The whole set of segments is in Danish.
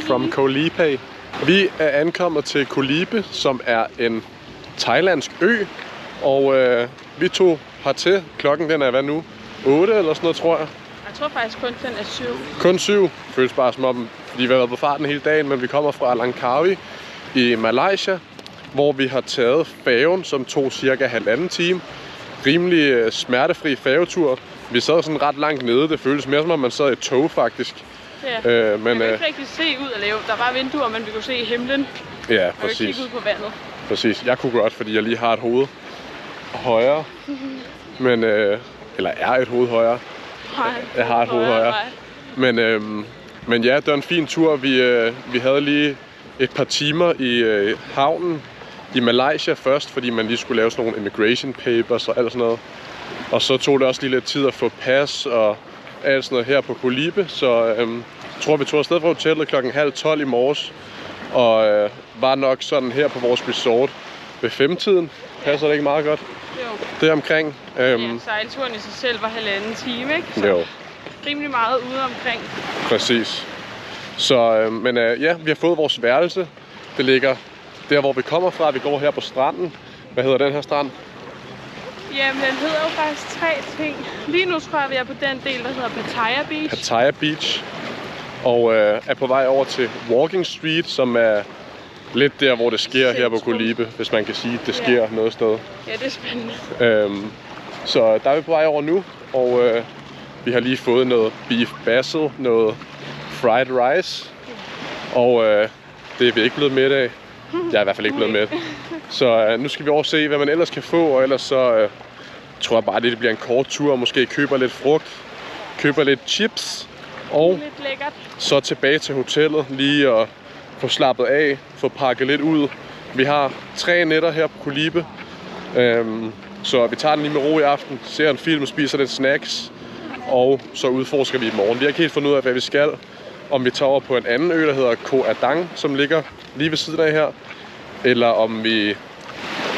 From Koh Lipe. Vi er ankommet til Koh Lipe, som er en thailandsk ø. Og vi tog hertil. Klokken den er hvad nu? 8 eller sådan noget, tror jeg. Jeg tror faktisk kun den er 7. Kun 7. Føles bare som om, fordi vi har været på farten hele dagen, men vi kommer fra Langkawi i Malaysia, hvor vi har taget færgen, som tog cirka 1,5 time. Rimelig smertefri færgetur. Vi sad sådan ret langt nede. Det føles mere som om man sad i et tog faktisk. Ja. Men man kan ikke rigtig se ud af lave. Der var vinduer, men vi kunne se himlen. Ja, præcis. Og kigge ud på vandet. Præcis. Jeg kunne godt, fordi jeg lige har et hoved højere. Men, eller er et hoved højere. Jeg har et hoved højere. Men ja, det var en fin tur. Vi havde lige et par timer i havnen i Malaysia først, fordi man lige skulle lave sådan nogle immigration papers og alt sådan noget. Og så tog det også lige lidt tid at få pas og alt sådan noget her på Koh Lipe. Så jeg tror, vi tog afsted fra hotellet klokken 11:30 i morges. Og var nok sådan her på vores resort ved 5-tiden. Passer det ikke meget godt? Jo. Det omkring. Sejlturen i sig selv var 1,5 time, ikke? Så jo. Rimelig meget ude omkring. Præcis. Så, ja, vi har fået vores værelse. Det ligger der, hvor vi kommer fra. Vi går her på stranden. Hvad hedder den her strand? Jamen, den hedder jo faktisk 3 ting. Lige nu tror jeg, vi er på den del, der hedder Pattaya Beach. Pattaya Beach. Og er på vej over til Walking Street, som er lidt der, hvor det sker her på Koh Lipe, hvis man kan sige, at det sker noget sted. Ja, det er spændende. Så der er vi på vej over nu, og vi har lige fået noget beef basil, noget fried rice, og det er vi ikke blevet mæt af. Jeg er i hvert fald ikke blevet mæt. Så nu skal vi over se, hvad man ellers kan få, og ellers så tror jeg bare, at det bliver en kort tur, og måske køber lidt frugt, køber lidt chips, og så tilbage til hotellet lige og få slappet af, få pakket lidt ud. Vi har 3 nætter her på Koh Lipe, så vi tager den lige med ro i aften, ser en film, spiser lidt snacks, og så udforsker vi i morgen. Vi har ikke helt fundet ud af, hvad vi skal. Om vi tager over på en anden ø, der hedder Koh Adang, som ligger lige ved siden af her, eller om vi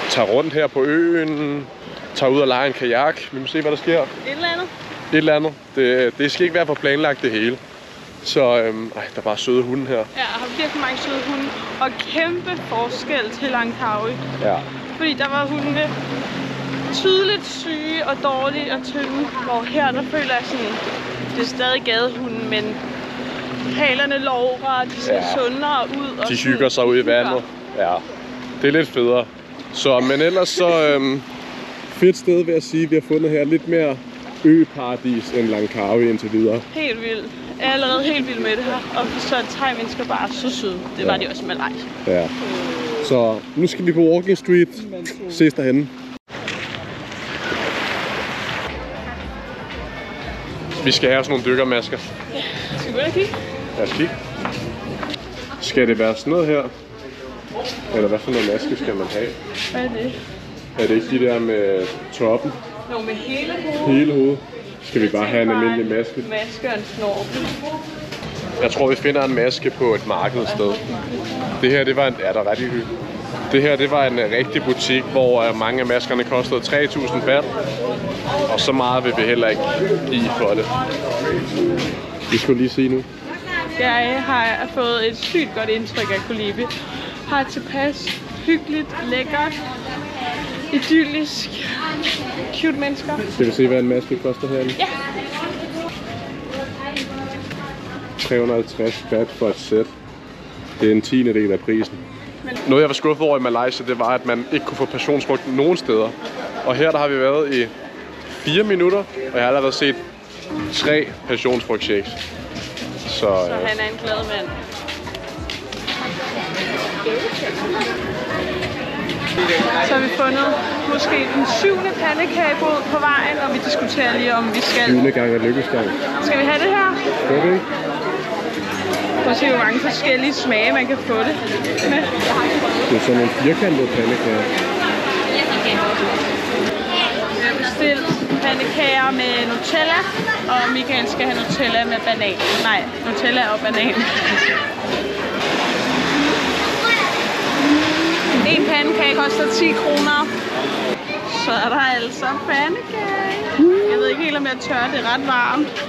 tager rundt her på øen, tager ud og leger en kajak. Vi må se, hvad der sker. Et eller andet. Det skal ikke være for planlagt det hele. Så der er bare søde hunde her. Ja, jeg har virkelig mange søde hunde. Og kæmpe forskel til Langkawi. Ja. Fordi der var hundene tydeligt syge og dårlige og tynde. Hvor her, der føler jeg sådan, det er stadig gadehunde, men halerne lovrer, de ser sundere ud. Og de hygger sig ud i vandet. Ja, det er lidt federe. Så, men ellers så fedt sted, vil jeg sige. Vi har fundet her lidt mere øparadis end Langkawi indtil videre. Helt vildt. Jeg er allerede helt vild med det her. Og så er thai-mennesker bare så søde. Det var de også med Malaysia. Ja. Så nu skal vi på Walking Street. Ses derhenne. Vi skal have sådan nogle dykkermasker. Ja, skal vi gå og kigge? Lad os kigge. Skal det være sådan noget her? Eller hvad for noget maske skal man have? Hvad er det? Er det ikke de der med toppen? Jo, med hele hovedet. Hele hovedet. Skal vi bare have en almindelig maske? Maske og en snorkel. Jeg tror, vi finder en maske på et marked sted. Det her, det var en... Ja, der er ret hyggeligt. Det her, det var en rigtig butik, hvor mange af maskerne kostede 3.000 baht. Og så meget vil vi heller ikke give for det. Vi skal lige se nu. Jeg har fået et sygt godt indtryk af Koh Lipe. Har tilpas hyggeligt, lækkert, idyllisk, cute mennesker. Skal vi se, hvad en maske koster herinde? Ja. 350 baht for et sæt. Det er en 10. af prisen. Noget jeg var skuffet over i Malaysia, det var, at man ikke kunne få passionsfrugt nogen steder. Og her der har vi været i 4 minutter, og jeg har allerede set 3 passionsfrugtshakes. Så han er en glad mand. Så har vi fundet måske den 7. pandekagebod på vejen, og vi diskuterer lige om vi skal... 7. gang er lykkesgang. Skal vi have det her? Skal vi ikke? Prøv at se, hvor mange forskellige smage man kan få det med. Det er sådan nogle firkantede pandekager. Vi har bestilt pandekager med Nutella, og Michael skal have Nutella med banan. Nej, Nutella og banan. En pandekage koster 10 kroner. Så er der altså pandekage. Jeg ved ikke helt, om jeg tør. Det er ret varmt.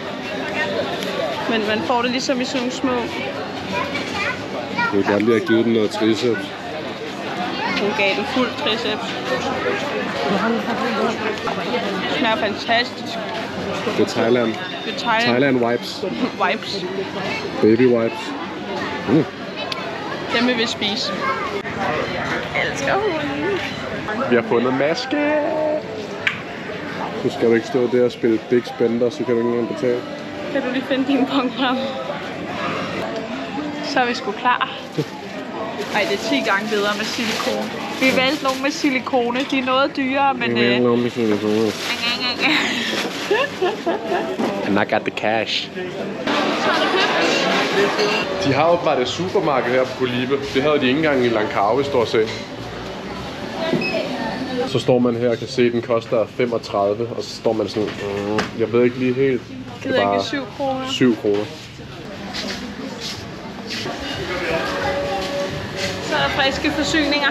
Men man får det ligesom i sådan nogle små Jeg kan godt lige have givet den noget triceps. Hun gav den fuld triceps. Det smager fantastisk. Det er Thailand. Det er Thailand. Thailand wipes. Wipes. Baby wipes. Dem vil vi spise. Jeg elsker hunden. Vi har fundet maske. Nu skal du ikke stå der og spille Big Spender, så kan du ikke engang betale. Kan du lige finde din pong frem? Så er vi sgu klar. Ej, det er 10 gange bedre med silikone. Vi valgte nogle med silikone. De er noget dyrere, men... Jeg vil nogle med silikone. And I got the cash. De har åbenbart et supermarked her på Kolibe. Det havde de ikke engang i Langkawi, stort set. Så står man her og kan se, at den koster 35, og så står man sådan, jeg ved ikke lige helt. Det er ikke 7 kroner. 7 kroner. Så er der friske forsyninger.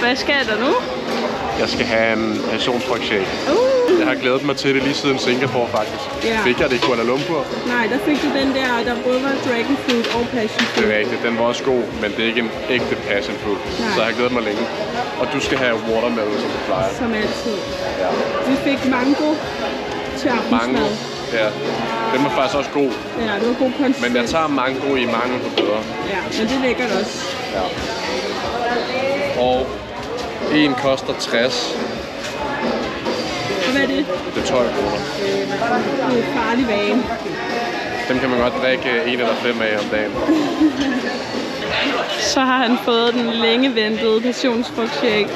Hvad skal der nu? Jeg skal have en passionsfrugtshake. Jeg har glædet mig til det lige siden Singapore faktisk. Ja. Fik jeg det i Kuala Lumpur? Nej, der fik du den der både var dragon fruit og passion fruit. Det er rigtigt, den var også god, men det er ikke en ægte passion fruit. Så jeg har glædet mig længe. Og du skal have watermelon, som du plejer. Som altid. Ja. Vi fik mango til aftensmad. Ja, den var faktisk også god. Ja, det var god konsistens. Men jeg tager mango i mangel på bedre. Ja, men det er lækkert også. Ja. Og en koster 60. Og hvad er det? Det er 12 kroner. Det er en farlig vane. Dem kan man godt drikke 1 eller 5 af om dagen. Så har han fået den længe ventede passionsfrugtshake.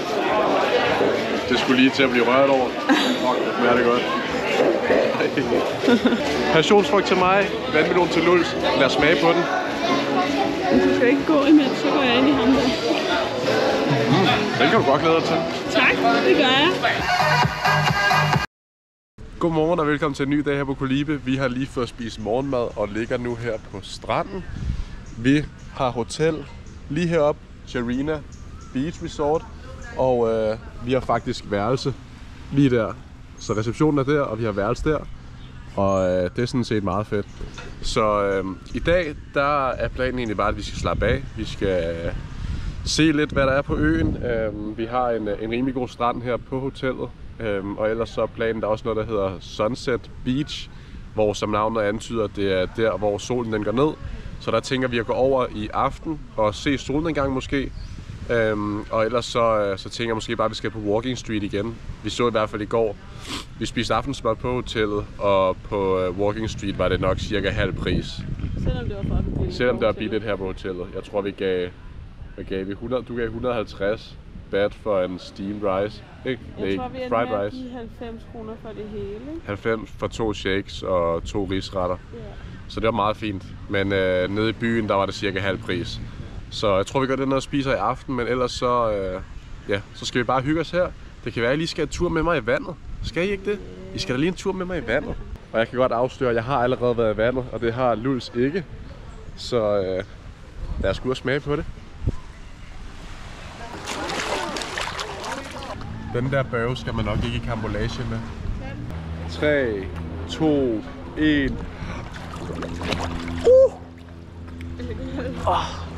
Det skulle lige til at blive rørt over. Fuck, det smager det godt. Passionsfrugt til mig, vandmelon til Lulz. Lad os smage på den. Men du skal ikke gå imens, så går jeg ind i ham der. Den kan du godt glæde dig til. Tak, det gør jeg. Godmorgen og velkommen til en ny dag her på Kolibe. Vi har lige fået spist morgenmad og ligger nu her på stranden. Vi har hotel lige heroppe, Sharina Beach Resort. Og vi har faktisk værelse lige der. Så receptionen er der, og vi har værelse der. Og det er sådan set meget fedt. Så i dag, der er planen egentlig bare, at vi skal slappe af. Vi skal se lidt, hvad der er på øen. Vi har en rimelig god strand her på hotellet. Og ellers så er planen, der er også noget, der hedder Sunset Beach, hvor som navnet antyder, det er der, hvor solen den går ned. Så der tænker vi at gå over i aften og se solnedgang måske. Og ellers så tænker jeg måske bare, at vi skal på Walking Street igen. Vi så i hvert fald i går. Vi spiste aftensmad på hotellet, og på Walking Street var det nok cirka halv pris. Selvom det var fucking billigt. Selvom det var billigt her på hotellet. Jeg tror vi gav, hvad gav vi? 100, du gav 150 baht for en steamed rice, ikke? Jeg tror vi endte fried med at rice. give 90 kroner for det hele, ikke? 90 for 2 shakes og 2 risretter. Ja. Så det var meget fint. Men nede i byen, der var det cirka halv pris. Så jeg tror vi gør det noget at spise i aften, men ellers så, så skal vi bare hygge os her. Det kan være, at I lige skal have en tur med mig i vandet. Skal I ikke det? I skal da lige en tur med mig i vandet. Og jeg kan godt afsløre, at jeg har allerede været i vandet, og det har Lulz ikke. Så lad os gå ud og smage på det. Den der bøve skal man nok ikke i karambolage med. 3, 2, 1.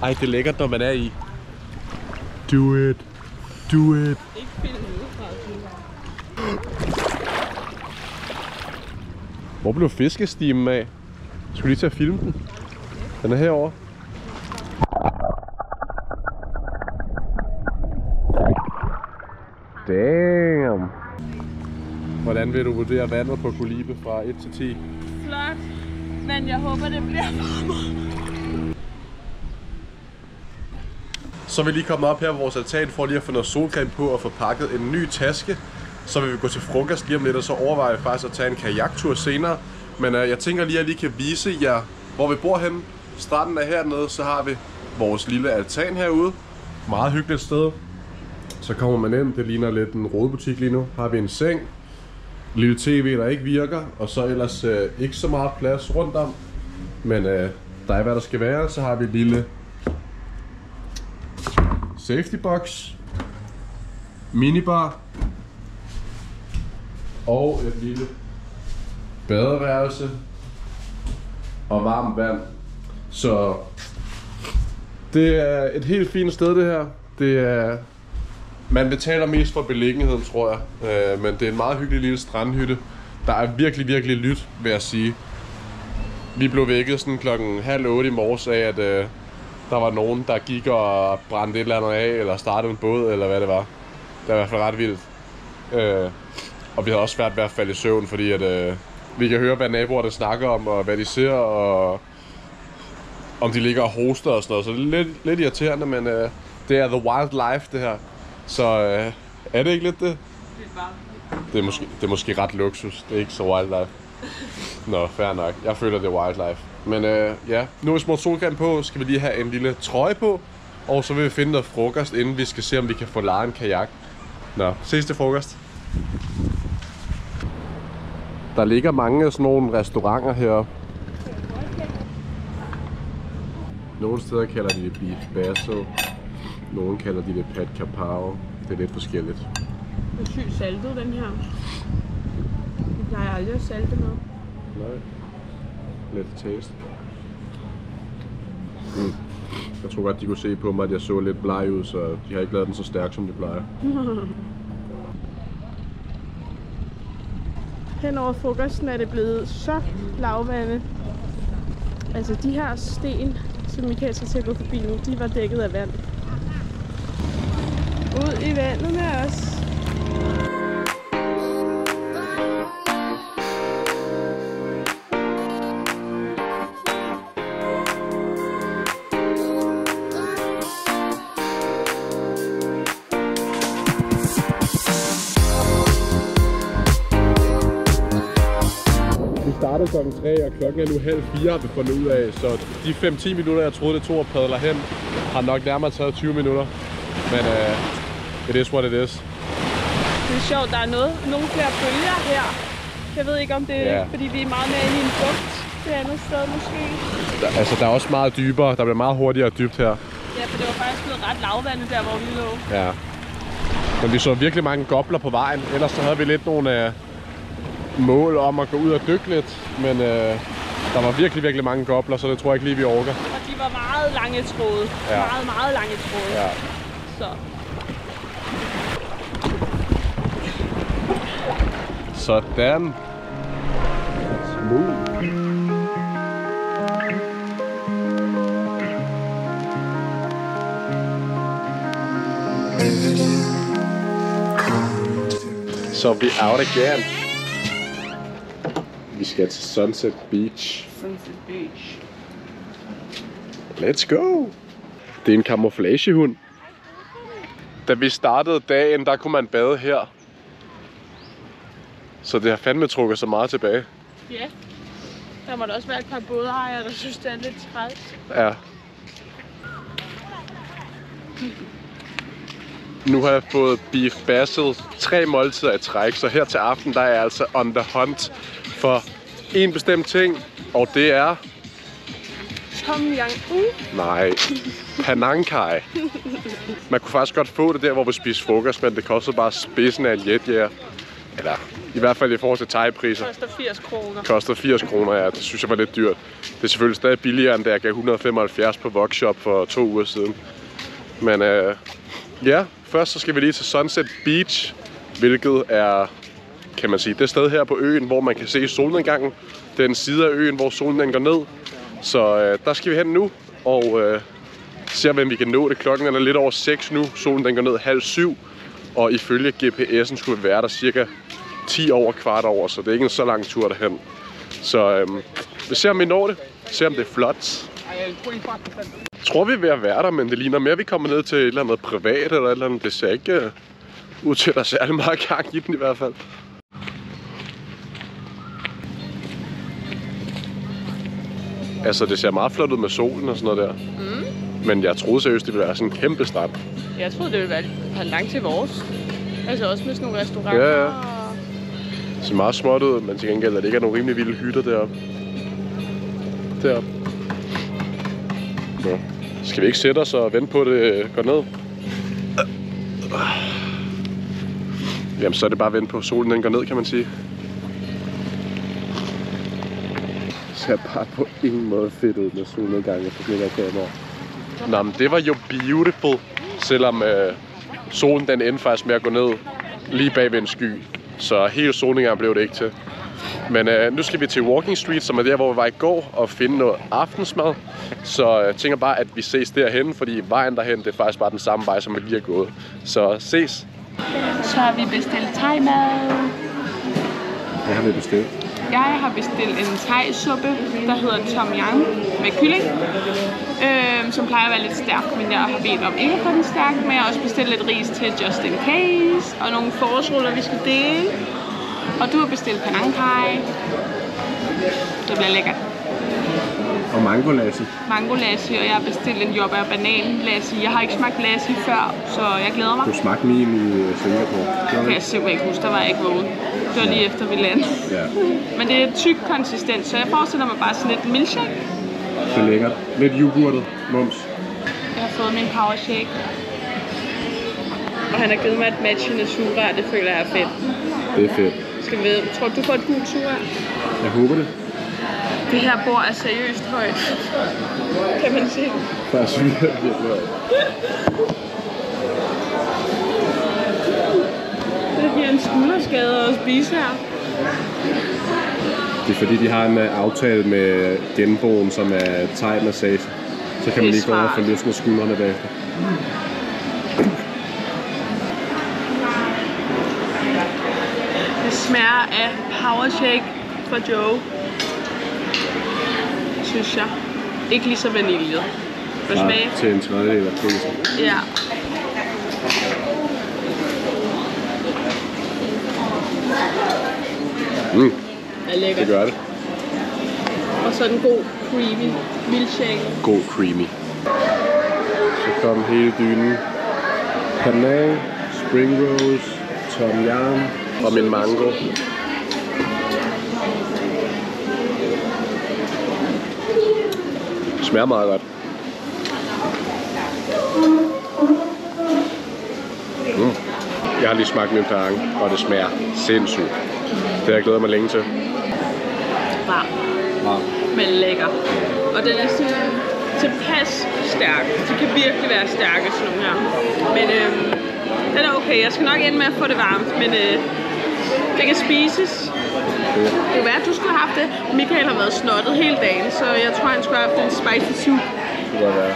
Ej, det er lækkert, når man er i. Do it. Do it. Ikke film udefra. Hvor blev fiskestimen af? Skal vi lige til at filme den? Den er herovre. Damn. Hvordan vil du vurdere vandet på Kolibe fra 1 til 10? Flot. Men jeg håber, det bliver varmere. Så er vi lige kommet op her på vores altan for lige at få noget solcreme på og få pakket en ny taske. Så vil vi gå til frokost lige om lidt, og så overvejer vi faktisk at tage en kajaktur senere. Men jeg tænker lige, at jeg lige kan vise jer, hvor vi bor henne. Stranden er hernede, så har vi vores lille altan herude. Meget hyggeligt sted. Så kommer man ind, det ligner lidt en rodebutik lige nu. Har vi en seng, en lille tv, der ikke virker, og så ellers ikke så meget plads rundt om. Men der er hvad der skal være, så har vi et lille safety box, minibar og et lille badeværelse og varmt vand. Så Det er et helt fint sted, det her. Det er... Man betaler mest for beliggenheden, tror jeg. Men det er en meget hyggelig lille strandhytte. Der er virkelig, virkelig lyt, vil jeg sige. Vi blev vækket sådan 7:30 i morges af, at der var nogen, der gik og brændte et eller andet af, eller startede en båd, eller hvad det var. Det var i hvert fald ret vildt. Og vi havde også svært ved at falde i søvn, fordi at, vi kan høre, hvad naboerne snakker om, og hvad de ser, og om de ligger og hoster og sådan noget. Så det er lidt irriterende, men det er the wild life, det her. Så er det ikke lidt det? Det er måske ret luksus. Det er ikke så wildlife. Nå, fair nok. Jeg føler, det er wildlife. Men ja, nu er vi smurt solcreme på. Skal vi lige have en lille trøje på. Og så vil vi finde noget frokost, inden vi skal se, om vi kan få lejet en kajak. Nå, ses til frokost. Der ligger mange af sådan nogle restauranter heroppe. Nogle steder kalder de det beef basil. Nogle kalder de det pad kapau. Det er lidt forskelligt. Det er sygt saltet, den her. Jeg plejer aldrig at salte noget. Nej. Lidt taste. Jeg tror godt, de kunne se på mig, at jeg så lidt bleg ud, så de har ikke lavet den så stærk, som de plejer. Hen over frokosten er det blevet så lavvandet. Altså de her sten, som Michael skal til at gå forbi nu, de var dækket af vand. Ud i vandet med os. Vi startede klokken 3, og klokken er nu 3:30, har vi fundet ud af. Så de 5-10 minutter, jeg troede, det tog at padle hen, har nok nærmere taget 20 minutter. Men it is what it is. Det er sjovt, der er nogle flere bølger her. Jeg ved ikke, om det er, fordi vi er meget mere inde i en bugt det andet sted måske. Der er også meget dybere. Der bliver meget hurtigere dybt her. Ja, for det var faktisk blevet ret lavvandet der, hvor vi lå. Ja. Men vi så virkelig mange gopler på vejen. Ellers så havde vi lidt nogle mål om at gå ud og dykke lidt. Men der var virkelig, virkelig mange gopler, så det tror jeg ikke lige, vi orker. Og de var meget lange tråde. Ja. Meget lange tråde. Ja. Så. Sådan. Smooth. Så vi er out again. Vi skal til Sunset Beach. Sunset Beach. Let's go! Det er en camouflagehund. Da vi startede dagen, der kunne man bade her. Så det har fandme trukket så meget tilbage. Ja. Der må da også være et par bådejere, der synes, det er lidt træls. Ja. Nu har jeg fået beef basil 3 måltider i træk, så her til aften der er jeg altså on the hunt for en bestemt ting, og det er... Tom Yum. Nej, Panang Kai. Man kunne faktisk godt få det der, hvor vi spiser frokost, men det kostede bare spidsen af en jetjæger. Eller i hvert fald i forhold til thai-priser. Det koster 80 kroner. Koster 80 kroner, ja. Det synes jeg var lidt dyrt. Det er selvfølgelig stadig billigere, end da jeg gav 175 på Vokshop for 2 uger siden. Men ja, først så skal vi lige til Sunset Beach, hvilket er, kan man sige, det sted her på øen, hvor man kan se solnedgangen. Det er en side af øen, hvor solen går ned. Så der skal vi hen nu, og se om vi kan nå det. Klokken er lidt over 6 nu. Solen den går ned 6:30. Og ifølge GPS'en skulle vi være der cirka 10 over kvart over, så det er ikke en så lang tur derhen. Så vi ser om vi når det. Se om det er flot. Jeg tror vi er ved at være der, men det ligner mere at vi kommer ned til et eller andet privat eller et eller andet. Det ser ikke ud til at der er særlig meget gang i den i hvert fald. Altså det ser meget flot ud med solen og sådan noget der. Men jeg troede seriøst, det ville være sådan en kæmpe strand. Jeg troede, det ville være langt til vores. Altså også med sådan nogle restauranter. Ja, ja. Det ser meget småt ud, men til gengæld er det ikke nogle rimelig vilde hytter deroppe. Deroppe. Ja. Skal vi ikke sætte os og vente på, at det går ned? Jamen, så er det bare at vente på, at solen den går ned, kan man sige. Det ser bare på ingen måde fedt ud med solnedgangen på det her kamera. Nå, men det var jo beautiful, selvom solen den endte faktisk med at gå ned lige bag ved en sky. Så hele solnedgangen blev det ikke til. Men nu skal vi til Walking Street, som er der, hvor vi var i går, og finde noget aftensmad. Så jeg tænker bare, at vi ses derhen, fordi vejen derhen, det er faktisk bare den samme vej, som vi lige har gået. Så ses! Så har vi bestilt thai-mad. Hvad har vi bestilt? Jeg har bestilt en thai-suppe, der hedder Tom Yum med kylling, som plejer at være lidt stærk, men jeg har bedt om ikke at få den stærk, men jeg har også bestilt lidt ris til just in case, og nogle forårsruller, vi skal dele. Og du har bestilt panang thai. Det bliver lækkert. Og mango lassi. Mango lassi, og jeg har bestilt en jordbær banan lassi. Jeg har ikke smagt lassi før, så jeg glæder mig. Du smagte min i Singapore. Det kan jeg simpelthen ikke huske, der var jeg ikke vågen. Det var lige efter vi landede. Ja. Men det er tyk konsistens, så jeg forestiller mig bare sådan lidt milkshake. Det er lækkert. Lidt yoghurtet, mums. Jeg har fået min power shake. Og han har givet mig et matchende sugerør, det føler jeg er fedt. Det er fedt. Skal vi tror du får et gult sugerør? Jeg håber det. Det her bord er seriøst højt. Kan man se. Det er virkelig højt. Det giver en skulderskade at spise her. Det er fordi, de har en aftale med genboen, som er thai-massage. Så kan man lige gå over og få løsnet skuldrene bagefter. Det smager af power shake fra Joe. Synes jeg. Ikke lige så vanilje. Hvad smager? Til en tredjedel af prisen. Ja. Det er lækkert. Det gør det. Og så en god creamy milkshake. God creamy. Så kom hele dynen. Panang, spring rolls, tom yum og min mango. Det smager meget godt. Jeg har lige smagt min panang, og det smager sindssygt. Det har jeg glædet mig længe til. Varm. Men lækker. Og den er sådan tilpas stærk. De kan virkelig være stærke, sådan nogle her. Men den er okay. Jeg skal nok ende med at få det varmt, men det kan spises. Det kunne være, at du skulle have haft det. Michael har været snottet hele dagen, så jeg tror, han skulle have haft en spicy soup. Det kan være.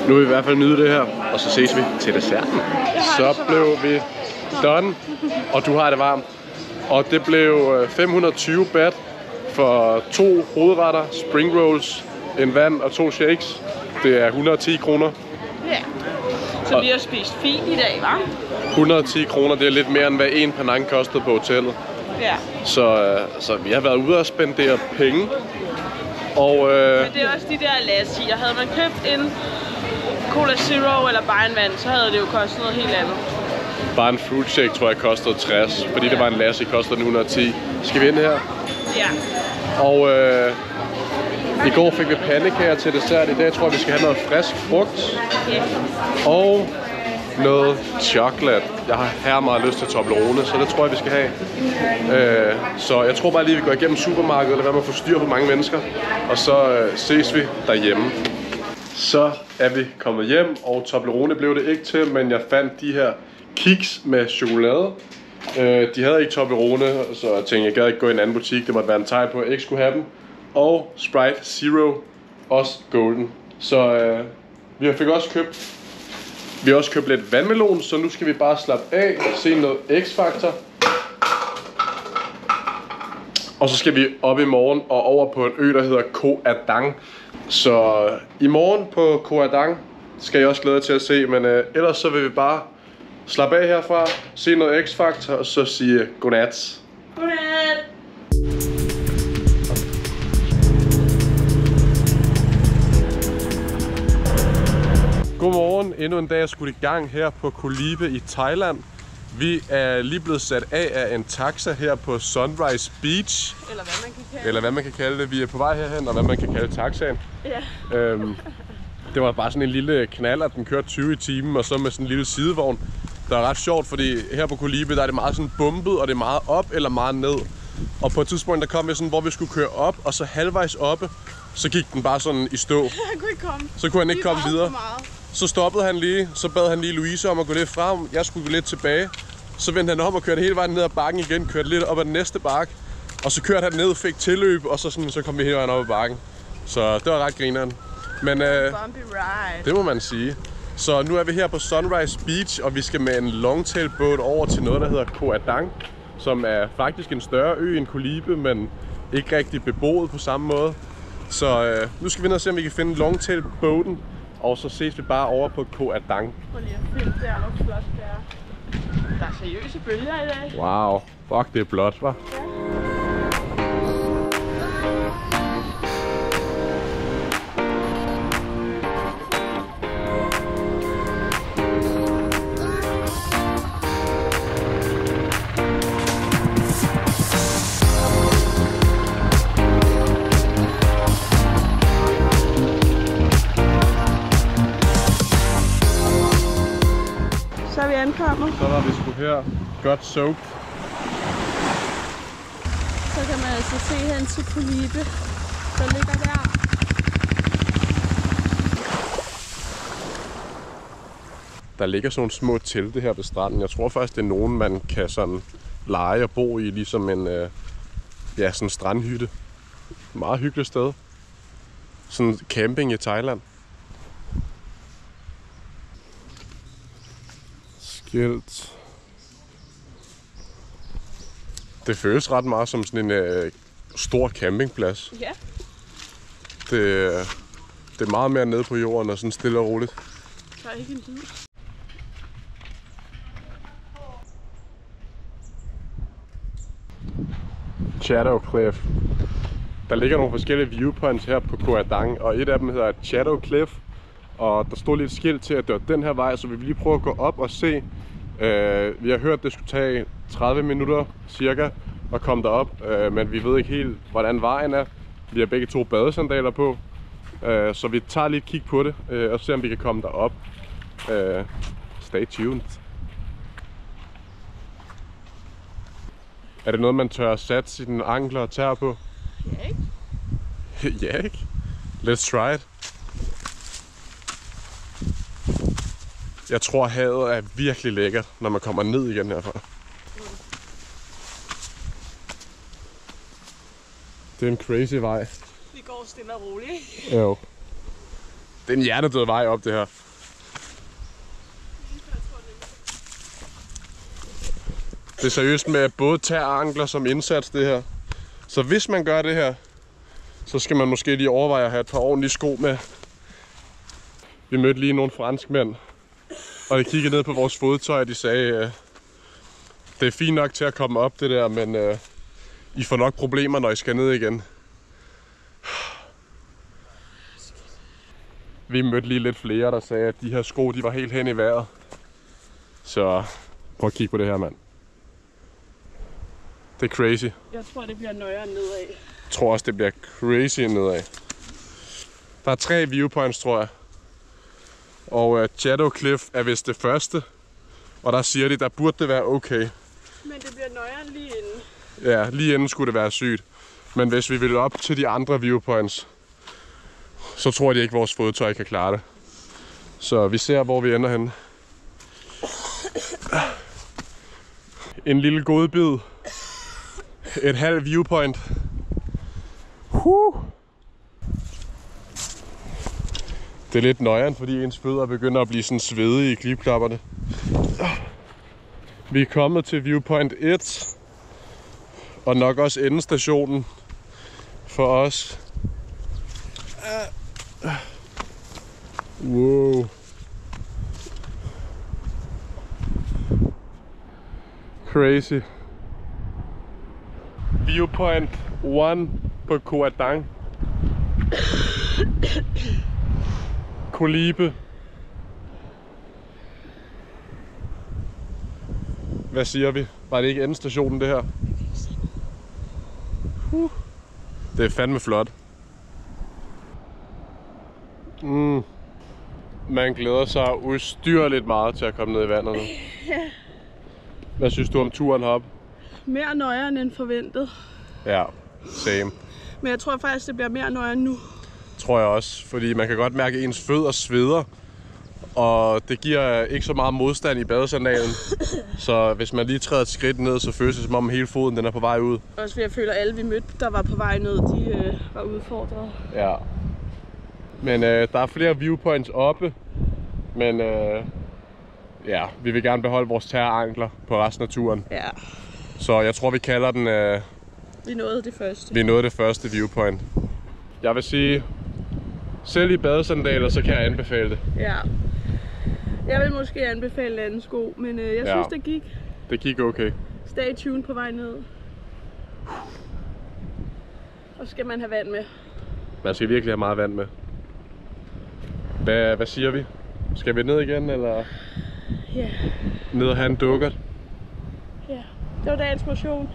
Nu vil vi i hvert fald nyde det her, og så ses vi til desserten. Så blev vi done, og du har det varmt. Og det blev 520 baht for 2 hovedretter, spring rolls, en vand og 2 shakes. Det er 110 kroner. Ja. Så vi har spist fint i dag, hva'? 110 kroner, det er lidt mere end hvad en panang kostede på hotellet. Ja. Så vi har været ude og spendere penge. Og, Men det er også de der lassier. Havde man købt en Cola Zero eller bare en vand, så havde det jo kostet noget helt andet. Bare en fruit shake tror jeg kostede 60, fordi det var en lassi, kostede den 110. Skal vi ind her? Ja. Og i går fik vi pandekager til dessert. I dag tror jeg, vi skal have noget frisk frugt. Og noget chokolade. Jeg har her meget lyst til Toblerone, så det tror jeg, vi skal have. Så jeg tror bare lige, vi går igennem supermarkedet, eller hvad man får styr på mange mennesker. Og så ses vi derhjemme. Så er vi kommet hjem, og Toblerone blev det ikke til, men jeg fandt de her kiks med chokolade. De havde ikke Toblerone, så jeg tænkte, jeg gad ikke gå i en anden butik. Det måtte være en tegn på, at jeg ikke skulle have dem. Og Sprite Zero, også golden. Så vi har også købt lidt vandmelon, så nu skal vi bare slappe af, se noget X-Factor. Og så skal vi op i morgen og over på en ø, der hedder Koh Adang. Så i morgen på Koh Adang skal jeg også glæde til at se, men ellers så vil vi bare slappe af herfra, se noget X-Factor og så sige godnat. Godnat! Godmorgen, endnu en dag er skudt i gang her på Koh Lipe i Thailand. Vi er lige blevet sat af en taxa her på Sunrise Beach. Eller hvad man kan kalde det. Vi er på vej herhen, og hvad man kan kalde taxaen. Ja. Det var bare sådan en lille knaller, den kørte 20 i timen, og så med sådan en lille sidevogn. Der er ret sjovt, fordi her på Koh Lipe, der er det meget sådan bumpet, og det er meget op eller meget ned. Og på et tidspunkt, der kom vi sådan, hvor vi skulle køre op, og så halvvejs oppe, så gik den bare sådan i stå. Han kunne ikke komme. Så kunne han ikke komme videre. Så stoppede han lige, så bad han lige Louise om at gå lidt frem. Jeg skulle gå lidt tilbage. Så vendte han om og kørte hele vejen ned ad bakken igen, kørte lidt op ad den næste bakke. Og så kørte han ned, fik tilløb, og så kom vi hele vejen op ad bakken. Så det var ret grineren. Men det må man sige. Så nu er vi her på Sunrise Beach, og vi skal med en longtail-båd over til noget, der hedder Koh Adang, som er faktisk en større ø end Koh Lipe, men ikke rigtig beboet på samme måde. Så nu skal vi ned og se, om vi kan finde longtail-båden, og så ses vi bare over på Koh Adang. Prøv lige at filme der, hvor flot det er. Der er seriøse bølger i dag. Wow, fuck, det er blåt, hva'? Ja. Så er vi ankommet. Så var vi sgu her. Godt soaked. Så kan man altså se hen til Koh Lipe, der ligger der. Der ligger sådan nogle små telte her ved stranden. Jeg tror faktisk, det er nogen, man kan sådan lege og bo i, ligesom en sådan en strandhytte. Meget hyggeligt sted. Sådan camping i Thailand. Skilt. Det føles ret meget som sådan en stor campingplads. Ja. Det er meget mere nede på jorden og sådan stille og roligt. Der er ikke en lyd. Shadow Cliff. Der ligger nogle forskellige viewpoints her på Koh Adang, og et af dem hedder Shadow Cliff. Og der stod lidt skilt til, at det var den her vej, så vi vil lige prøve at gå op og se. Vi har hørt, at det skulle tage 30 minutter cirka at komme derop, men vi ved ikke helt, hvordan vejen er. Vi har begge to badesandaler på, så vi tager lige et kig på det og ser, om vi kan komme derop. Stay tuned. Er det noget, man tør at sætte sine ankler og tæer på? Ja, ikke? Ja, ikke? Let's try it. Jeg tror, havet er virkelig lækkert, når man kommer ned igen herfra. Det er en crazy vej. Vi går stille og roligt. Jo. Det er en hjernedød vej op, det her. Det er seriøst med både tæer og ankler som indsats, det her. Så hvis man gør det her, så skal man måske lige overveje at have et par ordentlige sko med. Vi mødte lige nogle franskmænd, og de kiggede ned på vores fodtøj, og de sagde, det er fint nok til at komme op det der, men I får nok problemer, når I skal ned igen. Vi mødte lige lidt flere, der sagde, at de her sko, de var helt hen i vejret. Så prøv at kigge på det her, mand. Det er crazy. Jeg tror, det bliver nøjere nedad. Jeg tror også, det bliver crazy nedad. Der er 3 viewpoints, tror jeg. Og Shadow Cliff er vist det første. Og der siger de, der burde det være okay. Men det bliver nøjere lige inden. Ja, lige inden skulle det være sygt. Men hvis vi vil op til de andre viewpoints, så tror de ikke, vores fodtøj kan klare det. Så vi ser, hvor vi ender henne. En lille godbid. Et halvt viewpoint. Det er lidt nøjeren, fordi ens fødder begynder at blive sådan svedige i klipklapperne. Vi er kommet til viewpoint 1. Og nok også endestationen for os. Wow. Crazy. Viewpoint 1 på Koh Adang. Koh Lipe. Hvad siger vi? Var det ikke endestationen, det her? Det er fandme flot. Man glæder sig ustyrligt meget til at komme ned i vandet nu. Hvad synes du om turen herop? Mere nøjere end forventet. Ja, same. Men jeg tror faktisk, det bliver mere nøjere nu. tror jeg også. Fordi man kan godt mærke, at ens fødder sveder. Og det giver ikke så meget modstand i badesandalen. Så hvis man lige træder et skridt ned, så føles det som om hele foden den er på vej ud. Også fordi jeg føler, at alle vi mødte, der var på vej ned, de var udfordret. Ja. Men der er flere viewpoints oppe. Men ja, vi vil gerne beholde vores tæerankler på resten af turen. Ja. Så jeg tror, vi kalder den... Vi nåede det første. Vi nåede det første viewpoint. Jeg vil sige, selv i badesandaler, så kan jeg anbefale det. Ja. Jeg vil måske anbefale anden sko, men jeg synes, det gik. Det gik okay. Stay tuned på vej ned. Og skal man have vand med. Man skal virkelig have meget vand med. Hvad siger vi? Skal vi ned igen, eller? Ja. Ned og have en dukkert? Ja, det var dagens motion.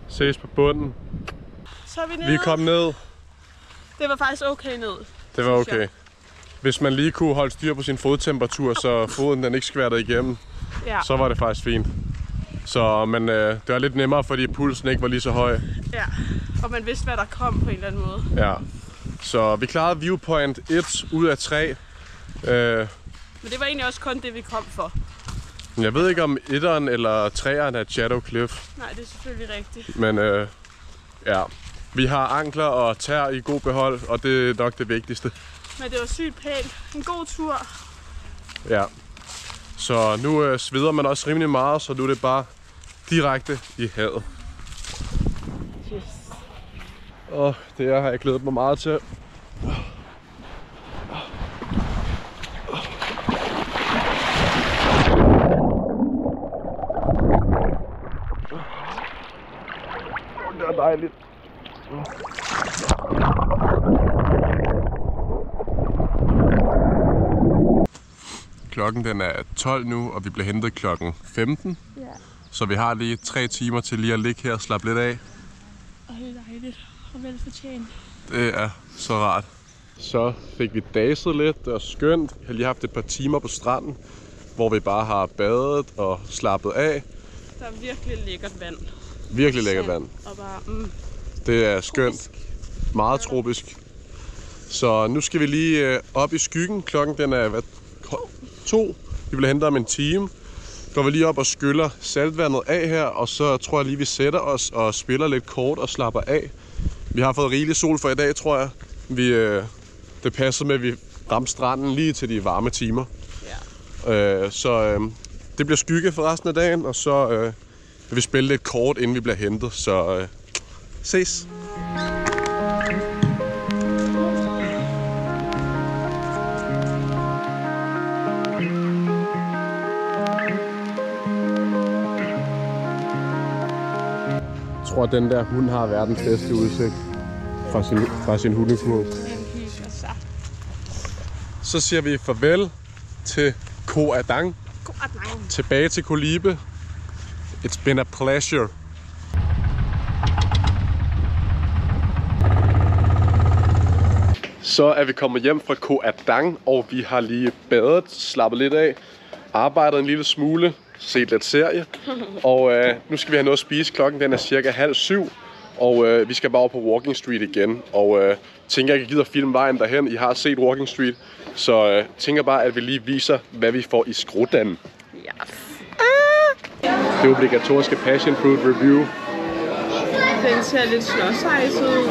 Ses på bunden. Så er vi nede. Vi kom ned. Det var faktisk okay ned. Det var okay. Hvis man lige kunne holde styr på sin fodtemperatur, så foden den ikke skværtede igennem, så var det faktisk fint. Så, men det var lidt nemmere, fordi pulsen ikke var lige så høj. Ja, og man vidste, hvad der kom på en eller anden måde. Ja. Så vi klarede viewpoint 1 ud af 3. Men det var egentlig også kun det, vi kom for. Jeg ved ikke om 1'eren eller 3'eren er Shadow Cliff. Nej, det er selvfølgelig rigtigt. Men ja, vi har ankler og tær i god behold, og det er nok det vigtigste. Men det var sygt pænt. En god tur. Ja. Så nu sveder man også rimelig meget, så nu er det bare direkte i havet. Yes. Og det har jeg glædet mig meget til. Det er dejligt. Klokken den er 12 nu, og vi bliver hentet klokken 15. Ja. Så vi har lige 3 timer til lige at ligge her og slappe lidt af. Og det er dejligt og velfortjent. Det er så rart. Så fik vi daset lidt, det var skønt. Vi har lige haft et par timer på stranden, hvor vi bare har badet og slappet af. Der er virkelig lækkert vand. Virkelig lækkert vand. Og bare, Det er skønt. Meget tropisk. Så nu skal vi lige op i skyggen. Klokken den er 2. Vi bliver hentet om en time. Går vi lige op og skyller saltvandet af her, og så tror jeg lige, vi sætter os og spiller lidt kort og slapper af. Vi har fået rigelig sol for i dag, tror jeg. Det passer med, at vi ramte stranden lige til de varme timer. ja. Det bliver skygge for resten af dagen, og så vil vi spille lidt kort, inden vi bliver hentet. Så ses! Jeg tror, at den der hund har verdens bedste udsigt fra sin hundekurv. Så siger vi farvel til Koh Adang. Tilbage til Koh Lipe. It's been a pleasure. Så er vi kommet hjem fra Koh Adang, og vi har lige badet, slappet lidt af, arbejdet en lille smule, set lidt serie. Og nu skal vi have noget at spise. Klokken den er cirka 6:30, og vi skal bare over på Walking Street igen. Og tænker, jeg gider filme vejen derhen. I har set Walking Street, så tænker bare, at vi lige viser, hvad vi får i skrutten. Yes. Det obligatoriske Passion Fruit Review. Den ser lidt slåsejset ud.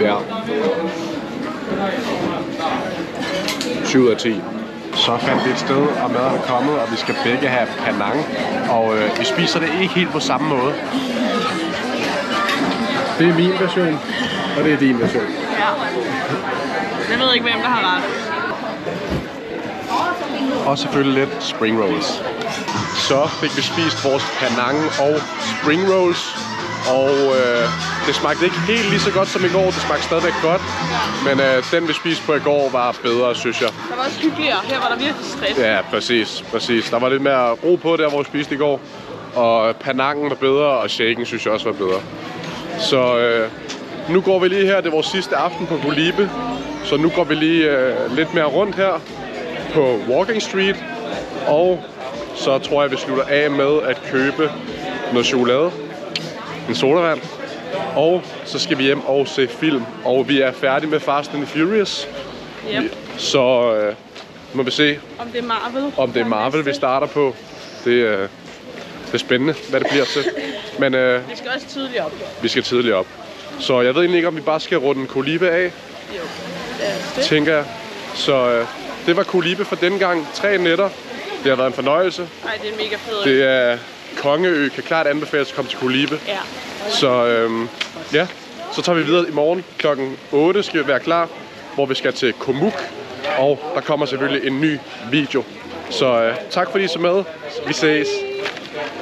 Ja. 7 ud af 10. Så fandt vi et sted, og maden er kommet, og vi skal begge have Penang. Og vi spiser det ikke helt på samme måde. Det er min version, og det er din version. Ja. Jeg ved ikke, hvem der har ret. Og selvfølgelig lidt spring rolls. Så fik vi spist vores Penang og spring rolls. Og det smagte ikke helt lige så godt som i går. Det smagte stadigvæk godt. Men den vi spiste på i går var bedre, synes jeg. Der var også hyggeligere. Her var der virkelig stress. Ja, præcis. Der var lidt mere ro på der, hvor vi spiste i går. Og Penangen var bedre, og shaken synes jeg også var bedre. Så nu går vi lige her. Det er vores sidste aften på Koh Lipe. Så nu går vi lige lidt mere rundt her på Walking Street. Og så tror jeg, vi slutter af med at købe noget chokolade. En sodavand. Og så skal vi hjem og se film. Og vi er færdige med Fast and Furious. Yep. Så må vi se, Om det er Marvel. om det er Marvel, vi starter på. Det er spændende, hvad det bliver til. Men Vi skal også tidligt op. vi skal tidligt op. Så jeg ved egentlig ikke, om vi bare skal runde Kolibe af, Jo. Det. tænker jeg. Så det var Kolibe for denne gang. 3 nætter. Det har været en fornøjelse. Ej, det er en mega fed. Det er Kongeø, kan klart anbefales at komme til Kolibe. Ja. Så ja, så tager vi videre i morgen klokken 8 skal vi være klar, hvor vi skal til Komuk. Og der kommer selvfølgelig en ny video. Så tak fordi I så med. Vi ses.